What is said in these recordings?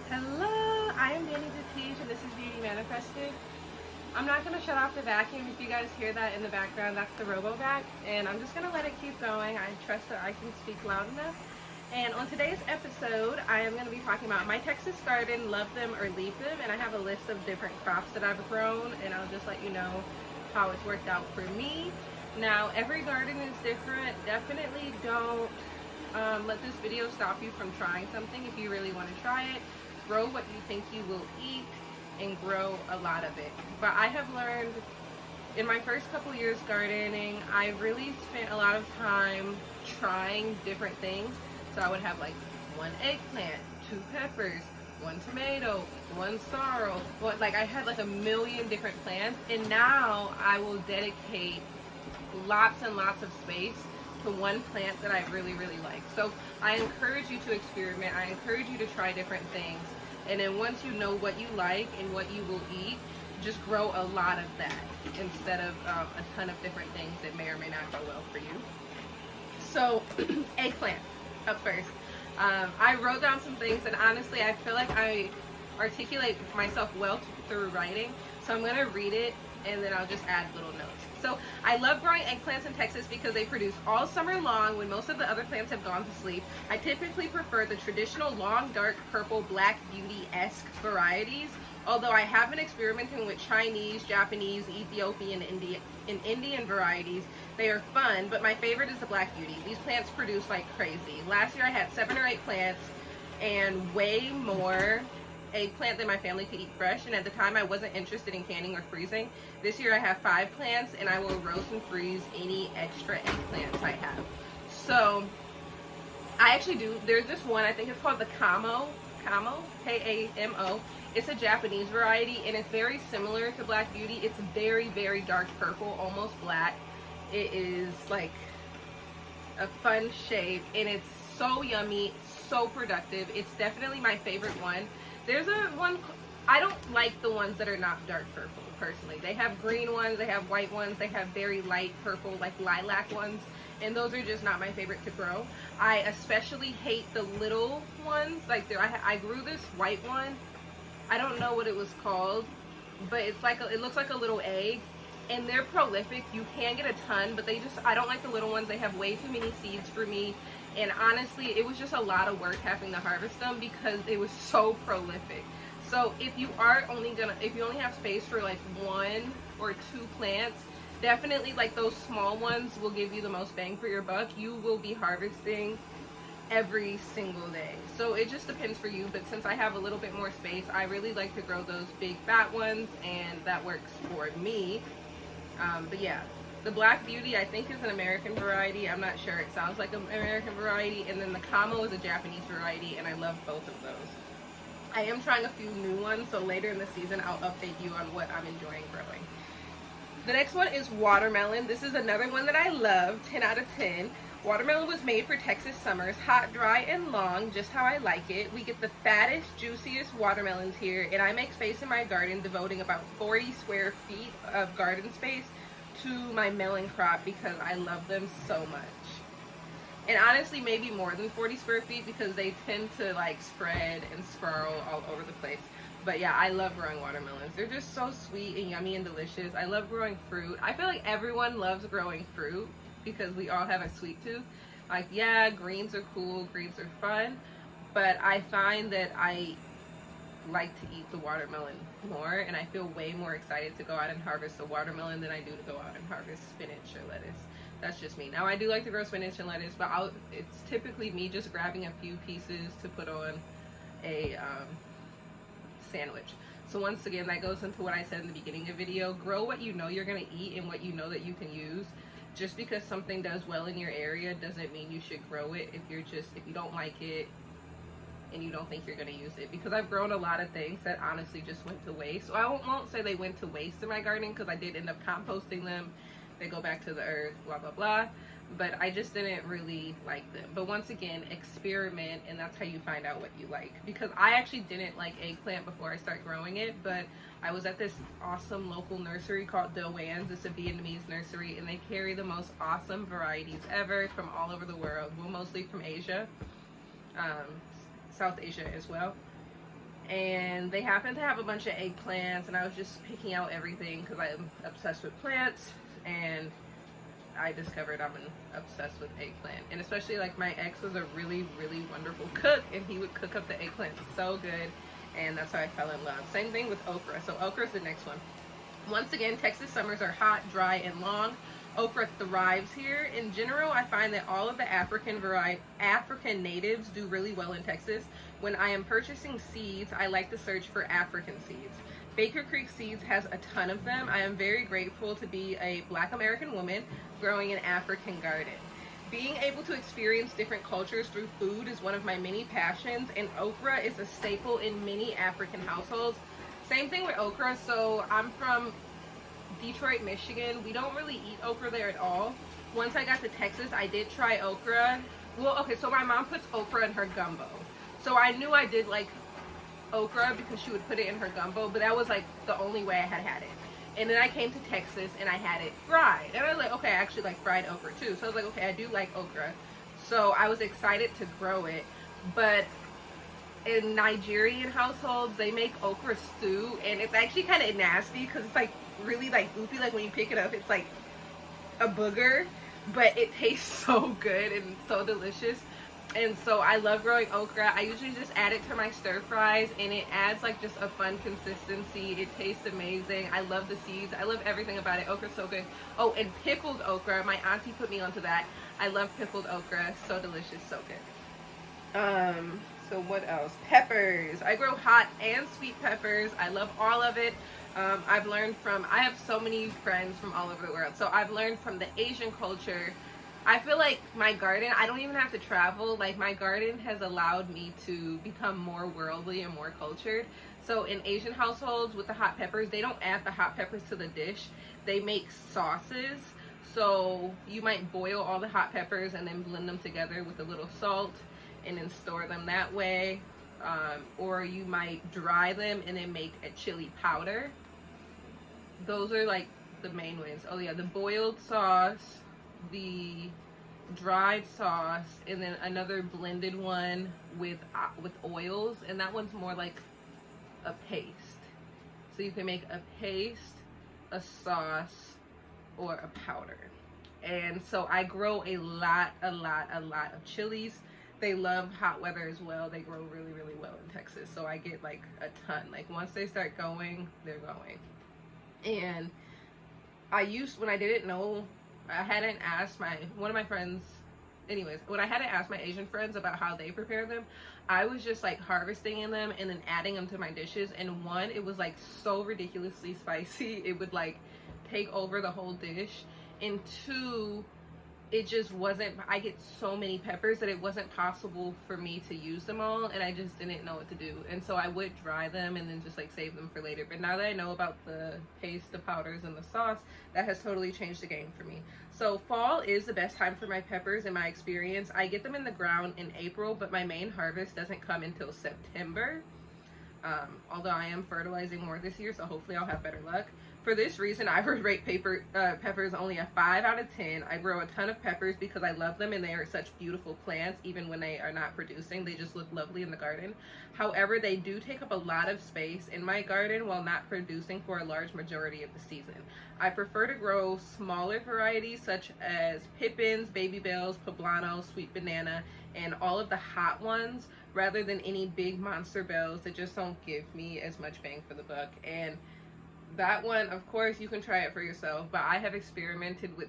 Hello, I am Danny Detige and this is Beauty Manifested. I'm not going to shut off the vacuum. If you guys hear that in the background, that's the RoboVac, and I'm just going to let it keep going. I trust that I can speak loud enough. And on today's episode, I am going to be talking about my Texas garden, love them or leave them, and I have a list of different crops that I've grown, and I'll just let you know how it's worked out for me. Now, every garden is different. Definitely don't let this video stop you from trying something if you really want to try it. Grow what you think you will eat and grow a lot of it. But I have learned in my first couple years gardening, I really spent a lot of time trying different things. So I would have like one eggplant, 2 peppers, 1 tomato, 1 sorrel. Like I had like a million different plants, and now I will dedicate lots and lots of space to one plant that I really like. So I encourage you to experiment. I encourage you to try different things, and then once you know what you like and what you will eat, just grow a lot of that instead of a ton of different things that may or may not go well for you. So eggplant up first. I wrote down some things, and honestly I feel like I articulate myself well through writing, so I'm going to read it and then I'll just add little notes. So I love growing eggplants in Texas because they produce all summer long when most of the other plants have gone to sleep. I typically prefer the traditional long, dark purple, black beauty-esque varieties, although I have been experimenting with Chinese, Japanese, Ethiopian, and Indian varieties. They are fun, but my favorite is the black beauty. These plants produce like crazy. Last year I had 7 or 8 plants and way more eggplant than my family could eat fresh, and at the time I wasn't interested in canning or freezing. This year I have 5 plants and I will roast and freeze any extra eggplants I have. So I actually do, there's this one, I think it's called the Kamo, K-A-M-O. It's a Japanese variety and it's very similar to Black Beauty. It's very dark purple, almost black. It is like a fun shape and it's so yummy, so productive. It's definitely my favorite one. There's one, I don't like the ones that are not dark purple, personally. They have green ones, they have white ones, they have very light purple, like lilac ones, and those are just not my favorite to grow. I especially hate the little ones. Like I grew this white one, I don't know what it was called, but it's like it looks like a little egg, and they're prolific. You can get a ton, but I don't like the little ones. They have way too many seeds for me. And honestly, it was just a lot of work having to harvest them because it was so prolific. So if you only have space for like 1 or 2 plants, definitely like those small ones will give you the most bang for your buck. You will be harvesting every single day. So it just depends for you, but since I have a little bit more space, I really like to grow those big fat ones, and that works for me. But yeah. The Black Beauty, I think, is an American variety. I'm not sure. It sounds like an American variety. And then the Kamo is a Japanese variety, and I love both of those. I am trying a few new ones, so later in the season, I'll update you on what I'm enjoying growing. The next one is watermelon. This is another one that I love, 10 out of 10. Watermelon was made for Texas summers, hot, dry, and long, just how I like it. We get the fattest, juiciest watermelons here, and I make space in my garden, devoting about 40 square feet of garden space to my melon crop because I love them so much. And honestly, maybe more than 40 square feet because they tend to like spread and sprawl all over the place. But yeah, I love growing watermelons. They're just so sweet and yummy and delicious. I love growing fruit. I feel like everyone loves growing fruit because we all have a sweet tooth. Like, yeah, greens are cool, greens are fun, but I find that I like to eat the watermelon more, and I feel way more excited to go out and harvest the watermelon than I do to go out and harvest spinach or lettuce. That's just me. Now I do like to grow spinach and lettuce, but it's typically me just grabbing a few pieces to put on a sandwich. So once again, that goes into what I said in the beginning of the video. Grow what you know you're going to eat and what you know that you can use. Just because something does well in your area doesn't mean you should grow it if you don't like it and you don't think you're going to use it. Because I've grown a lot of things that honestly just went to waste. So I won't say they went to waste in my garden, because I did end up composting them. They go back to the earth, blah blah blah, but I just didn't really like them. But once again, experiment, and that's how you find out what you like. Because I actually didn't like eggplant before I started growing it, but I was at this awesome local nursery called Do Wan's. It's a Vietnamese nursery, and they carry the most awesome varieties ever from all over the world. Well, mostly from Asia, South Asia as well. and they happened to have a bunch of eggplants, and I was just picking out everything because I'm obsessed with plants, and I discovered I'm obsessed with eggplant. And especially like my ex was a really, really wonderful cook, and he would cook up the eggplant so good, and that's how I fell in love. Same thing with okra. So okra is the next one. Once again, Texas summers are hot, dry, and long. Okra thrives here. In general, I find that all of the African natives do really well in Texas. When I am purchasing seeds, I like to search for African seeds. Baker Creek Seeds has a ton of them. I am very grateful to be a Black American woman growing an African garden. Being able to experience different cultures through food is one of my many passions, and okra is a staple in many African households. Same thing with okra. So I'm from Detroit, Michigan. We don't really eat okra there at all. Once I got to Texas, I did try okra. Well, okay, so my mom puts okra in her gumbo. So I knew I did like okra because she would put it in her gumbo, but that was like the only way I had it. And then I came to Texas and I had it fried. And I was like, okay, I actually like fried okra too. So I was like, okay, I do like okra. So I was excited to grow it. But in Nigerian households, they make okra stew, and it's actually kind of nasty because it's like really like goopy. Like when you pick it up, it's like a booger, but it tastes so good and so delicious. And so I love growing okra. I usually just add it to my stir fries, and it adds like just a fun consistency. It tastes amazing. I love the seeds. I love everything about it. Okra's so good. Oh, and pickled okra. My auntie put me onto that. I love pickled okra. So delicious, so good. So what else? Peppers. I grow hot and sweet peppers. I love all of it. I have so many friends from all over the world. So I've learned from the Asian culture. I feel like my garden, I don't even have to travel. Like my garden has allowed me to become more worldly and more cultured. So in Asian households with the hot peppers, they don't add the hot peppers to the dish. They make sauces. So you might boil all the hot peppers and then blend them together with a little salt and then store them that way. Or you might dry them and then make a chili powder. Those are like the main ways. Oh yeah, the boiled sauce, the dried sauce, and then another blended one with oils, and that one's more like a paste. So you can make a paste, a sauce, or a powder. And so I grow a lot of chilies. They love hot weather as well. They grow really, really well in Texas. So I get like a ton. Like once they start going, they're going. And when I didn't know, I hadn't asked one of my friends, anyways, when I hadn't asked my Asian friends about how they prepare them, I was just like harvesting them and then adding them to my dishes. And one, it was like so ridiculously spicy. It would like take over the whole dish. And two, it just wasn't, I get so many peppers that it wasn't possible for me to use them all, and I just didn't know what to do. And so I would dry them and then just like save them for later. But now that I know about the paste, the powders, and the sauce, that has totally changed the game for me. So fall is the best time for my peppers in my experience. I get them in the ground in April, but my main harvest doesn't come until September. Although I am fertilizing more this year, so hopefully I'll have better luck. For this reason, I would rate peppers only a 5 out of 10. I grow a ton of peppers because I love them and they are such beautiful plants. Even when they are not producing, they just look lovely in the garden. However, they do take up a lot of space in my garden while not producing for a large majority of the season. I prefer to grow smaller varieties such as pippins, baby bells, poblano, sweet banana, and all of the hot ones rather than any big monster bells that just don't give me as much bang for the buck. And that one, of course, you can try it for yourself, but I have experimented with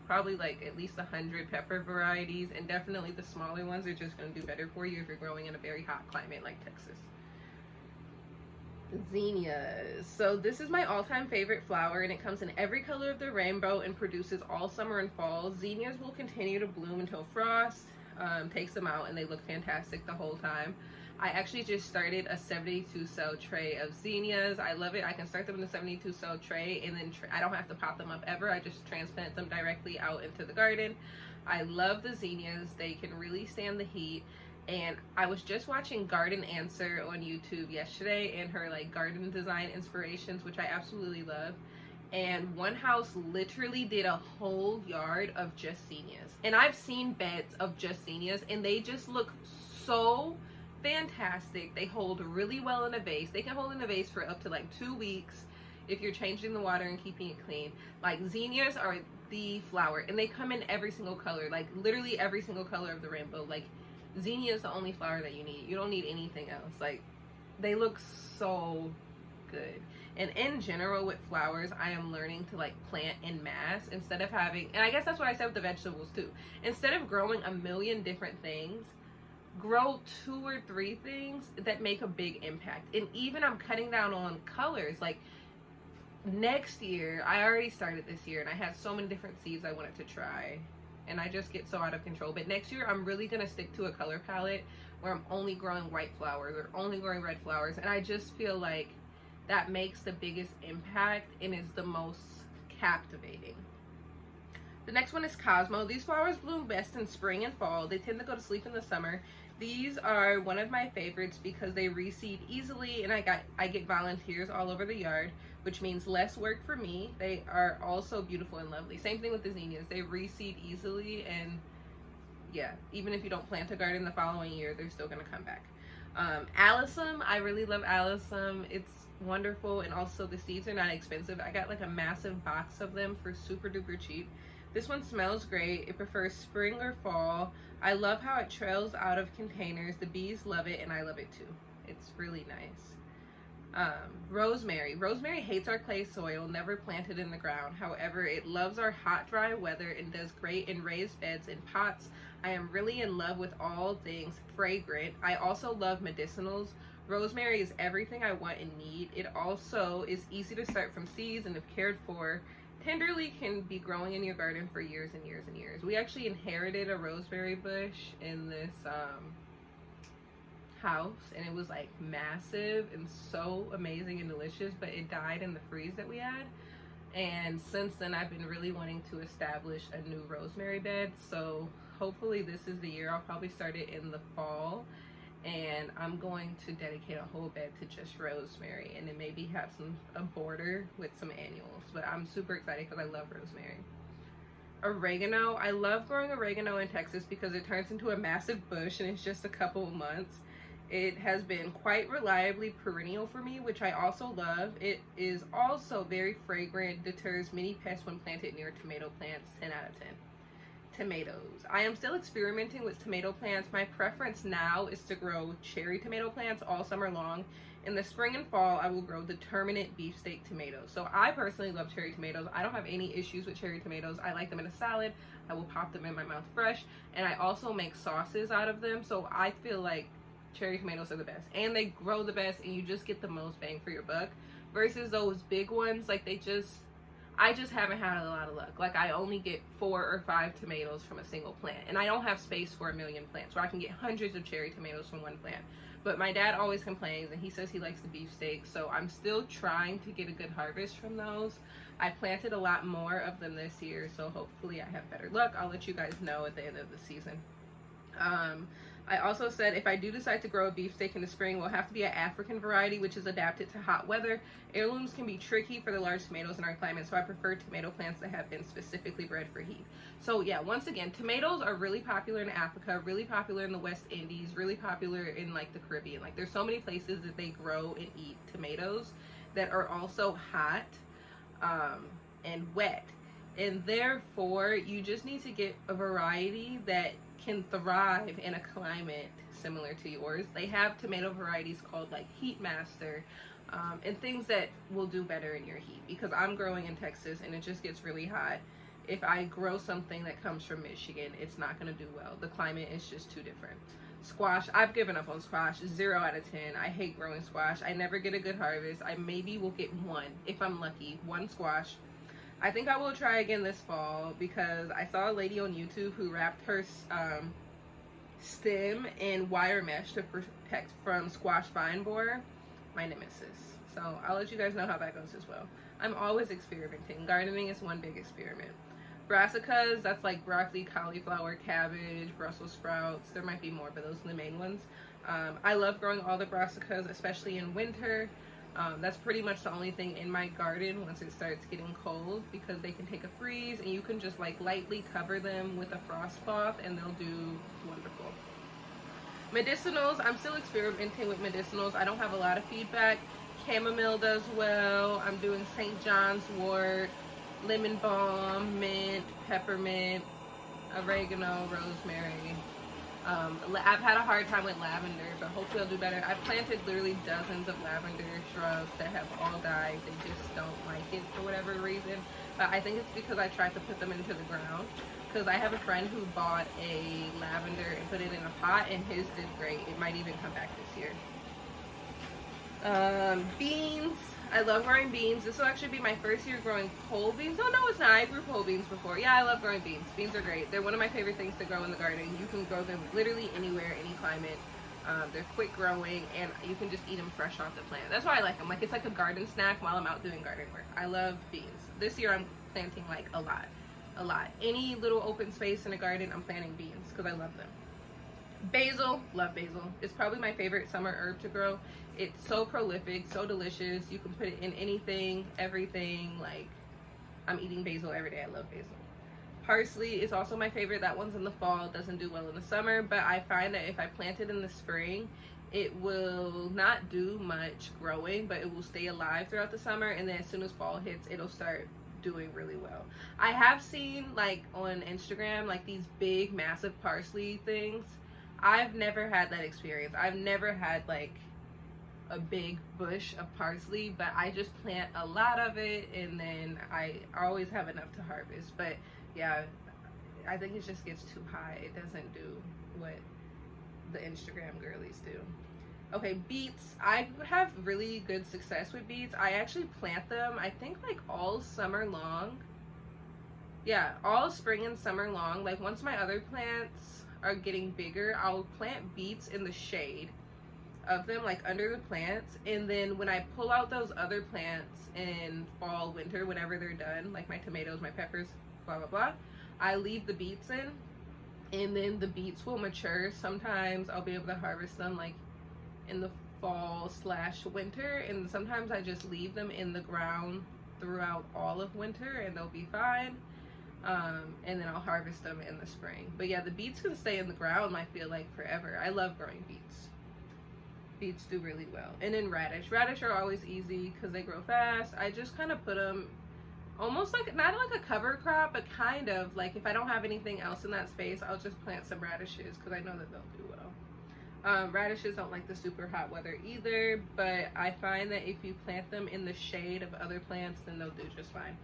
probably like at least 100 pepper varieties, and definitely the smaller ones are just going to do better for you if you're growing in a very hot climate like Texas. Zinnias. So this is my all-time favorite flower, and it comes in every color of the rainbow and produces all summer and fall. Zinnias will continue to bloom until frost takes them out, and they look fantastic the whole time. I actually just started a 72 cell tray of zinnias. I love it. I can start them in the 72 cell tray, and then I don't have to pop them up ever. I just transplant them directly out into the garden. I love the zinnias. They can really stand the heat. And I was just watching Garden Answer on YouTube yesterday, and her like garden design inspirations, which I absolutely love. And one house literally did a whole yard of just zinnias. And I've seen beds of just zinnias, and they just look so fantastic. They hold really well in a vase. They can hold in a vase for up to like 2 weeks if you're changing the water and keeping it clean. Like, zinnias are the flower, and they come in every single color, like literally every single color of the rainbow. Like, zinnia is the only flower that you need. You don't need anything else. Like, they look so good. And in general with flowers, I am learning to like plant in mass instead of having, and I guess that's what I said with the vegetables too, instead of growing a million different things, grow 2 or 3 things that make a big impact. And even I'm cutting down on colors. Like, next year, I already started this year and I had so many different seeds I wanted to try, and I just get so out of control. But next year I'm really gonna stick to a color palette where I'm only growing white flowers or only growing red flowers, and I just feel like that makes the biggest impact and is the most captivating. The next one is Cosmo. These flowers bloom best in spring and fall. They tend to go to sleep in the summer. These are one of my favorites because they reseed easily, and I get volunteers all over the yard, which means less work for me. They are also beautiful and lovely. Same thing with the zinnias. They reseed easily, and yeah, even if you don't plant a garden the following year, they're still gonna come back. Alyssum, I really love Alyssum. It's wonderful, and also the seeds are not expensive. I got like a massive box of them for super duper cheap. This one smells great. It prefers spring or fall. I love how it trails out of containers. The bees love it, and I love it too. It's really nice. Rosemary. Rosemary hates our clay soil, never planted in the ground. However, it loves our hot, dry weather and does great in raised beds and pots. I am really in love with all things fragrant. I also love medicinals. Rosemary is everything I want and need. It also is easy to start from seeds, and if cared for tenderly can be growing in your garden for years and years and years. We actually inherited a rosemary bush in this house, and it was like massive and so amazing and delicious, but it died in the freeze that we had. And since then I've been really wanting to establish a new rosemary bed, so hopefully this is the year. I'll probably start it in the fall, and I'm going to dedicate a whole bed to just rosemary, and then maybe have a border with some annuals. But I'm super excited because I love rosemary. Oregano. I love growing oregano in Texas because it turns into a massive bush and it's just a couple of months. It has been quite reliably perennial for me, which I also love. It is also very fragrant, deters many pests when planted near tomato plants. 10 out of 10. Tomatoes. I am still experimenting with tomato plants. My preference now is to grow cherry tomato plants all summer long. In the spring and fall, I will grow determinate beefsteak tomatoes. So I personally love cherry tomatoes. I don't have any issues with cherry tomatoes. I like them in a salad. I will pop them in my mouth fresh. And I also make sauces out of them. So I feel like cherry tomatoes are the best. And they grow the best, and you just get the most bang for your buck. Versus those big ones, like I just haven't had a lot of luck. Like, I only get 4 or 5 tomatoes from a single plant, and I don't have space for a million plants, so I can get hundreds of cherry tomatoes from one plant. But my dad always complains, and he says he likes the beefsteak, so I'm still trying to get a good harvest from those. I planted a lot more of them this year, so hopefully I have better luck. I'll let you guys know at the end of the season. I also said if I do decide to grow a beefsteak in the spring, it will have to be an African variety, which is adapted to hot weather. Heirlooms can be tricky for the large tomatoes in our climate, so I prefer tomato plants that have been specifically bred for heat. So yeah, once again, tomatoes are really popular in Africa, really popular in the West Indies, really popular in like the Caribbean. Like, there's so many places that they grow and eat tomatoes that are also hot and wet. And therefore, you just need to get a variety that can thrive in a climate similar to yours. They have tomato varieties called like Heat Master and things that will do better in your heat, because I'm growing in Texas and it just gets really hot. If I grow something that comes from Michigan, it's not going to do well. The climate is just too different. Squash, I've given up on squash. 0 out of 10. I hate growing squash. I never get a good harvest. I maybe will get one, if I'm lucky, one squash. I think I will try again this fall, because I saw a lady on YouTube who wrapped her stem in wire mesh to protect from squash vine borer, my nemesis. So I'll let you guys know how that goes as well. I'm always experimenting. Gardening is one big experiment. Brassicas, that's like broccoli, cauliflower, cabbage, Brussels sprouts. There might be more, but those are the main ones. I love growing all the brassicas, especially in winter. That's pretty much the only thing in my garden once it starts getting cold, because they can take a freeze and you can just like lightly cover them with a frost cloth and they'll do wonderful. Medicinals, I'm still experimenting with medicinals. I don't have a lot of feedback. Chamomile does well. I'm doing St. John's wort, lemon balm, mint, peppermint, oregano, rosemary. I've had a hard time with lavender, but hopefully I'll do better. I've planted literally dozens of lavender shrubs that have all died. They just don't like it for whatever reason. But I think it's because I tried to put them into the ground. Because I have a friend who bought a lavender and put it in a pot, and his did great. It might even come back this year. Beans. I love growing beans. This will actually be my first year growing pole beans. Oh, no, it's not. I grew pole beans before. Yeah, I love growing beans. Beans are great. They're one of my favorite things to grow in the garden. You can grow them literally anywhere, any climate. They're quick growing, and you can just eat them fresh off the plant. That's why I like them. Like, it's like a garden snack while I'm out doing garden work. I love beans. This year I'm planting like a lot. Any little open space in a garden, I'm planting beans because I love them. Basil, love basil. It's probably my favorite summer herb to grow. It's so prolific, so delicious. You can put it in anything, everything. Like, I'm eating basil every day. I love basil. Parsley is also my favorite. That one's in the fall. It doesn't do well in the summer, but I find that if I plant it in the spring, it will not do much growing, but it will stay alive throughout the summer, and then as soon as fall hits, it'll start doing really well. I have seen like on Instagram like these big massive parsley things. I've never had that experience. I've never had like a big bush of parsley, but I just plant a lot of it, and then I always have enough to harvest. But yeah, I think it just gets too high. It doesn't do what the Instagram girlies do. Okay, beets. I have really good success with beets. I actually plant them, I think, like all summer long. Yeah, all spring and summer long. Like, once my other plants are getting bigger, I'll plant beets in the shade of them, like under the plants. And then when I pull out those other plants in fall, winter, whenever they're done, like my tomatoes, my peppers, blah, blah, blah, I leave the beets in. And then the beets will mature. Sometimes I'll be able to harvest them, like, in the fall / winter, and sometimes I just leave them in the ground throughout all of winter and they'll be fine, and then I'll harvest them in the spring. But yeah, the beets can stay in the ground, I feel like, forever. I love growing beets. Beets do really well. And then radish are always easy because they grow fast. I just kind of put them almost like, not like a cover crop, but kind of like, if I don't have anything else in that space, I'll just plant some radishes because I know that they'll do well. Radishes don't like the super hot weather either, but I find that if you plant them in the shade of other plants, then they'll do just fine.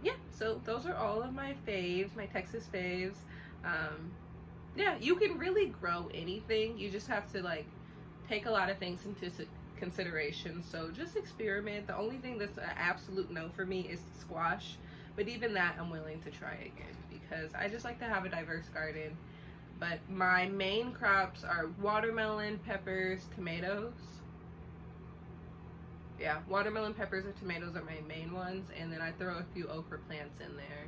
Yeah, so those are all of my faves, my Texas faves. Yeah, you can really grow anything. You just have to like take a lot of things into consideration. So just experiment. The only thing that's an absolute no for me is squash, but even that I'm willing to try again because I just like to have a diverse garden. But my main crops are watermelon, peppers, tomatoes. Yeah, watermelon, peppers, and tomatoes are my main ones. And then I throw a few okra plants in there.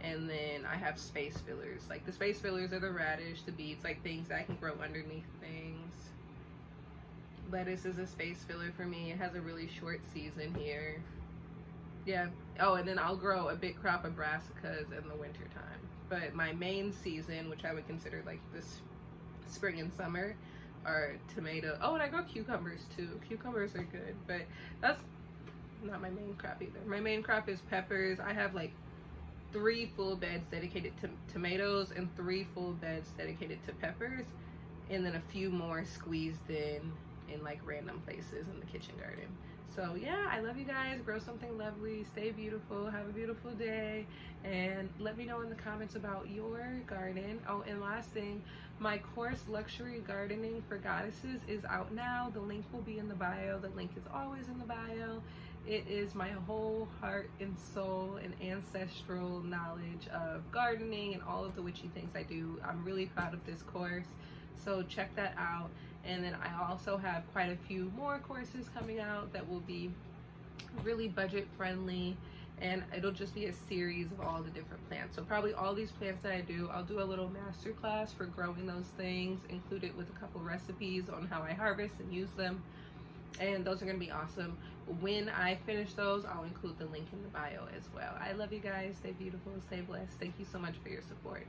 And then I have space fillers. Like, the space fillers are the radish, the beets, like things that I can grow underneath things. Lettuce is a space filler for me. It has a really short season here. Yeah. Oh, and then I'll grow a big crop of brassicas in the winter time. But my main season, which I would consider like this spring and summer, are tomato. Oh, and I grow cucumbers too. Cucumbers are good, but that's not my main crop either. My main crop is peppers. I have like 3 full beds dedicated to tomatoes and 3 full beds dedicated to peppers, and then a few more squeezed in like random places in the kitchen garden. So yeah, I love you guys. Grow something lovely, stay beautiful, have a beautiful day, and let me know in the comments about your garden. Oh, and last thing, my course Luxury Gardening for Goddesses is out now. The link will be in the bio. The link is always in the bio. It is my whole heart and soul and ancestral knowledge of gardening and all of the witchy things I do. I'm really proud of this course, so check that out. And then I also have quite a few more courses coming out that will be really budget friendly, and it'll just be a series of all the different plants. So probably all these plants that I do, I'll do a little master class for growing those things, included with a couple recipes on how I harvest and use them. And those are going to be awesome. When I finish those, I'll include the link in the bio as well. I love you guys. Stay beautiful, stay blessed. Thank you so much for your support.